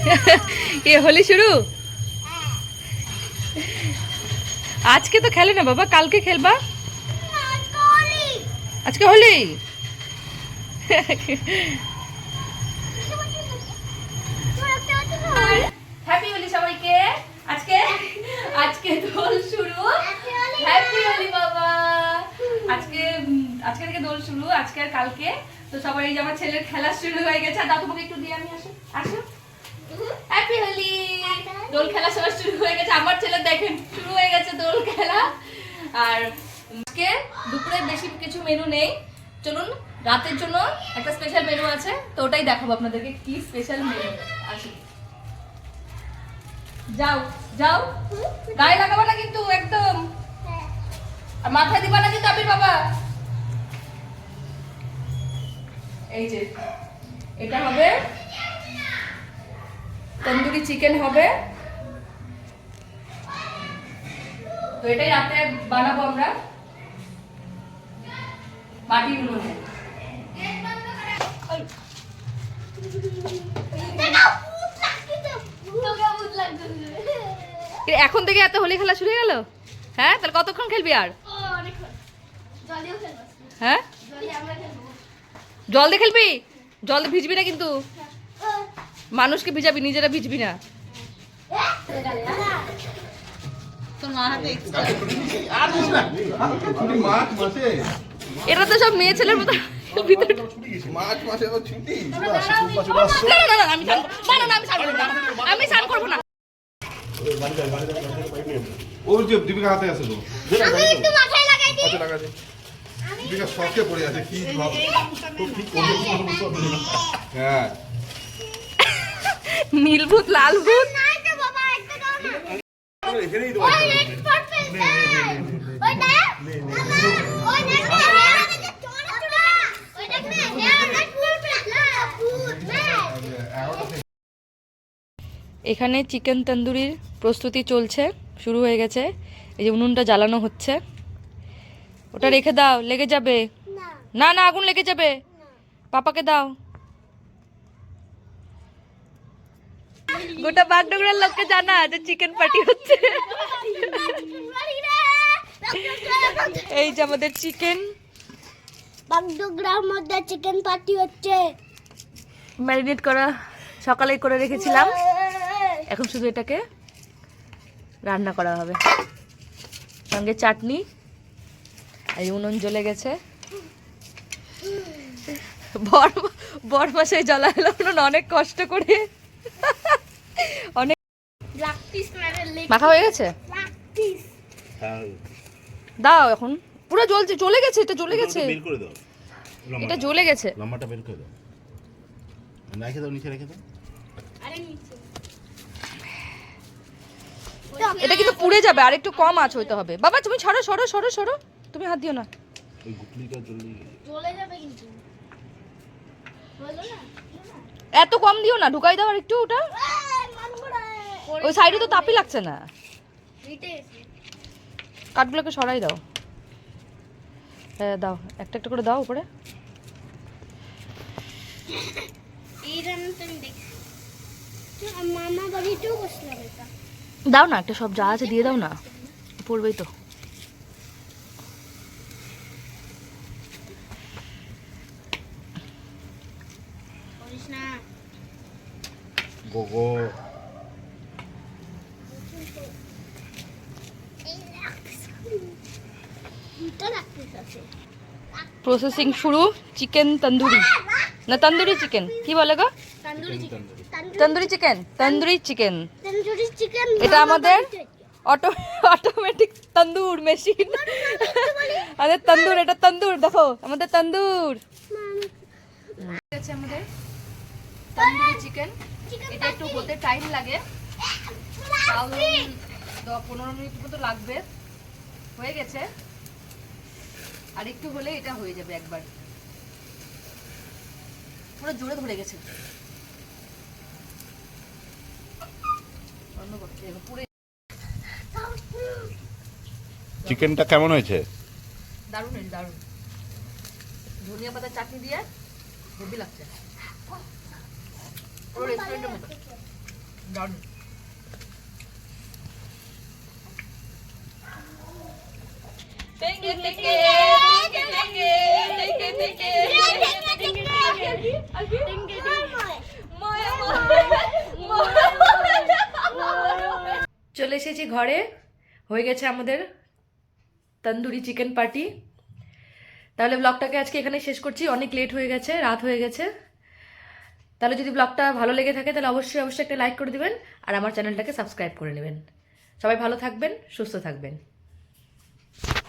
ये होली शुरू आज के तो खेले ना बाबा कल के खेलबा आज के होली হ্যাপি হোলি সবাইকে আজকে আজকে দোল শুরু হ্যাপি হোলি বাবা আজকে আজকে থেকে দোল শুরু আজকে আর কালকে তো সবাই এই যে আমার ছেলের খেলা শুরু হয়ে গেছে দাদু তোমাকে একটু দিয়ে আমি আসো আসো হ্যাপি হোলি দোল খেলা সবার শুরু হয়ে গেছে আমার ছেলে দেখেন শুরু হয়ে গেছে দোল খেলা আর আজকে দুপুরে বেশি কিছু মেনু নেই চলুন রাতের জন্য একটা স্পেশাল মেনু আছে তো ওটাই দেখাবো আপনাদেরকে কি স্পেশাল মেনু আছে যাও যাও গায়ে লাগাবা না কিন্তু একদম আর মাথায় দিবা না কিন্তু আবির বাবা এই যে এটা হবে তন্দুরি চিকেন হবে তো এটাই রাতে বানাবো আমরা মাটির উনুনে এখন থেকে এত হোলি খেলা শুরু হয়ে গেল হ্যাঁ তাহলে কতক্ষণ খেলবি আর হ্যাঁ জল দিয়ে খেলবি জল দিয়ে ভিজবি না কিন্তু মানুষকে ভিজাবি নিজেরা ভিজবি না এটা তো সব মেয়ে ছেলের মতো আমি স্নান করবো না ওর যে দীপিকা হাতে আছে তো আচ্ছা লাগা দে দীপিকা শকে পড়ে আছে কি তো ঠিক করবে হ্যাঁ নীলভূত লালভূত এখানেই তো এখানে চিকেন তন্দুরির প্রস্তুতি চলছে শুরু হয়ে গেছে এই যে উনুনটা জ্বালানো হচ্ছে ওটা রেখে দাও লেগে যাবে না না আগুন লেগে যাবে পাপাকে দাও গোটা বাগডোগরার লোককে জানা যে চিকেন পার্টি হচ্ছে এই যে আমাদের চিকেন বাগডোগরার মধ্যে চিকেন পার্টি হচ্ছে ম্যারিনেট করা সকালেই করে রেখেছিলাম এখন শুধু এটাকে রান্না করা হবে সঙ্গে চাটনি আর উনুন জ্বলে গেছে বরমাসে জ্বলা হলো উনুন অনেক কষ্ট করে অনেক মাখা হয়ে গেছে দাও এখন পুরো জ্বলছে চলে গেছে এটা জ্বলে গেছে বের করে দাও এটা জ্বলে গেছে লম্বাটা বের করে দাও রেখে দাও নিচে রেখে দাও এটা কিন্তু পুড়ে যাবে আর একটু কম আঁচ হইতে হবে বাবা তুমি সরো সরো সরো সরো তুমি হাত দিও না ওই গুটলিটা চলে যাবে কিন্তু বলো না এত কম দিও না ঢুকাই দাও আর একটু ওটা ওই সাইডে তো তাপই লাগছে না কাঠগুলোকে সরাই দাও হ্যাঁ দাও একটা একটা করে দাও উপরে এই রান্নাটা আমি দেখছি মামা বাড়িতেও বসলাম এটা দাও না একটা সব যা আছে দিয়ে দাও না পড়বেই তো করিস না গোগো প্রসেসিং শুরু চিকেন তন্দুরি না তন্দুরি চিকেন কি বলে গো tandoori chicken tandoori chicken tandoori chicken এটা আমাদের অটোমেটিক তন্দুর মেশিন আমাদের তন্দুর এটা তন্দুর দেখো আমাদের তন্দুর আছে আমাদের তন্দুরি চিকেন এটা একটু হতে টাইম লাগে তাও 15 মিনিট মতো লাগবে হয়ে গেছে আর একটু হলে এটা হয়ে যাবে একবার পুরো জোরে ধরে গেছে চিকেনটা কেমন হয়েছে দারুণ হয়েছে দারুণ ধনিয়া পাতা চাটনি দিয়ে হেভি লাগছে পুরো রেস্টুরেন্টের মতো দারুণ। টেকে টেকে টেকে টেকে টেকে টেকে আর কি ময়া চলে এসেছি ঘরে, হয়ে গেছে আমাদের তন্দুরি চিকেন পার্টি। তাহলে ব্লগটাকে আজকে এখানে শেষ করছি, অনেক লেট হয়ে গেছে, রাত হয়ে গেছে। তাহলে যদি ব্লগটা ভালো লেগে থাকে তাহলে অবশ্যই অবশ্যই একটা লাইক করে দিবেন আর আমার চ্যানেলটাকে সাবস্ক্রাইব করে নেবেন। সবাই ভালো থাকবেন, সুস্থ থাকবেন।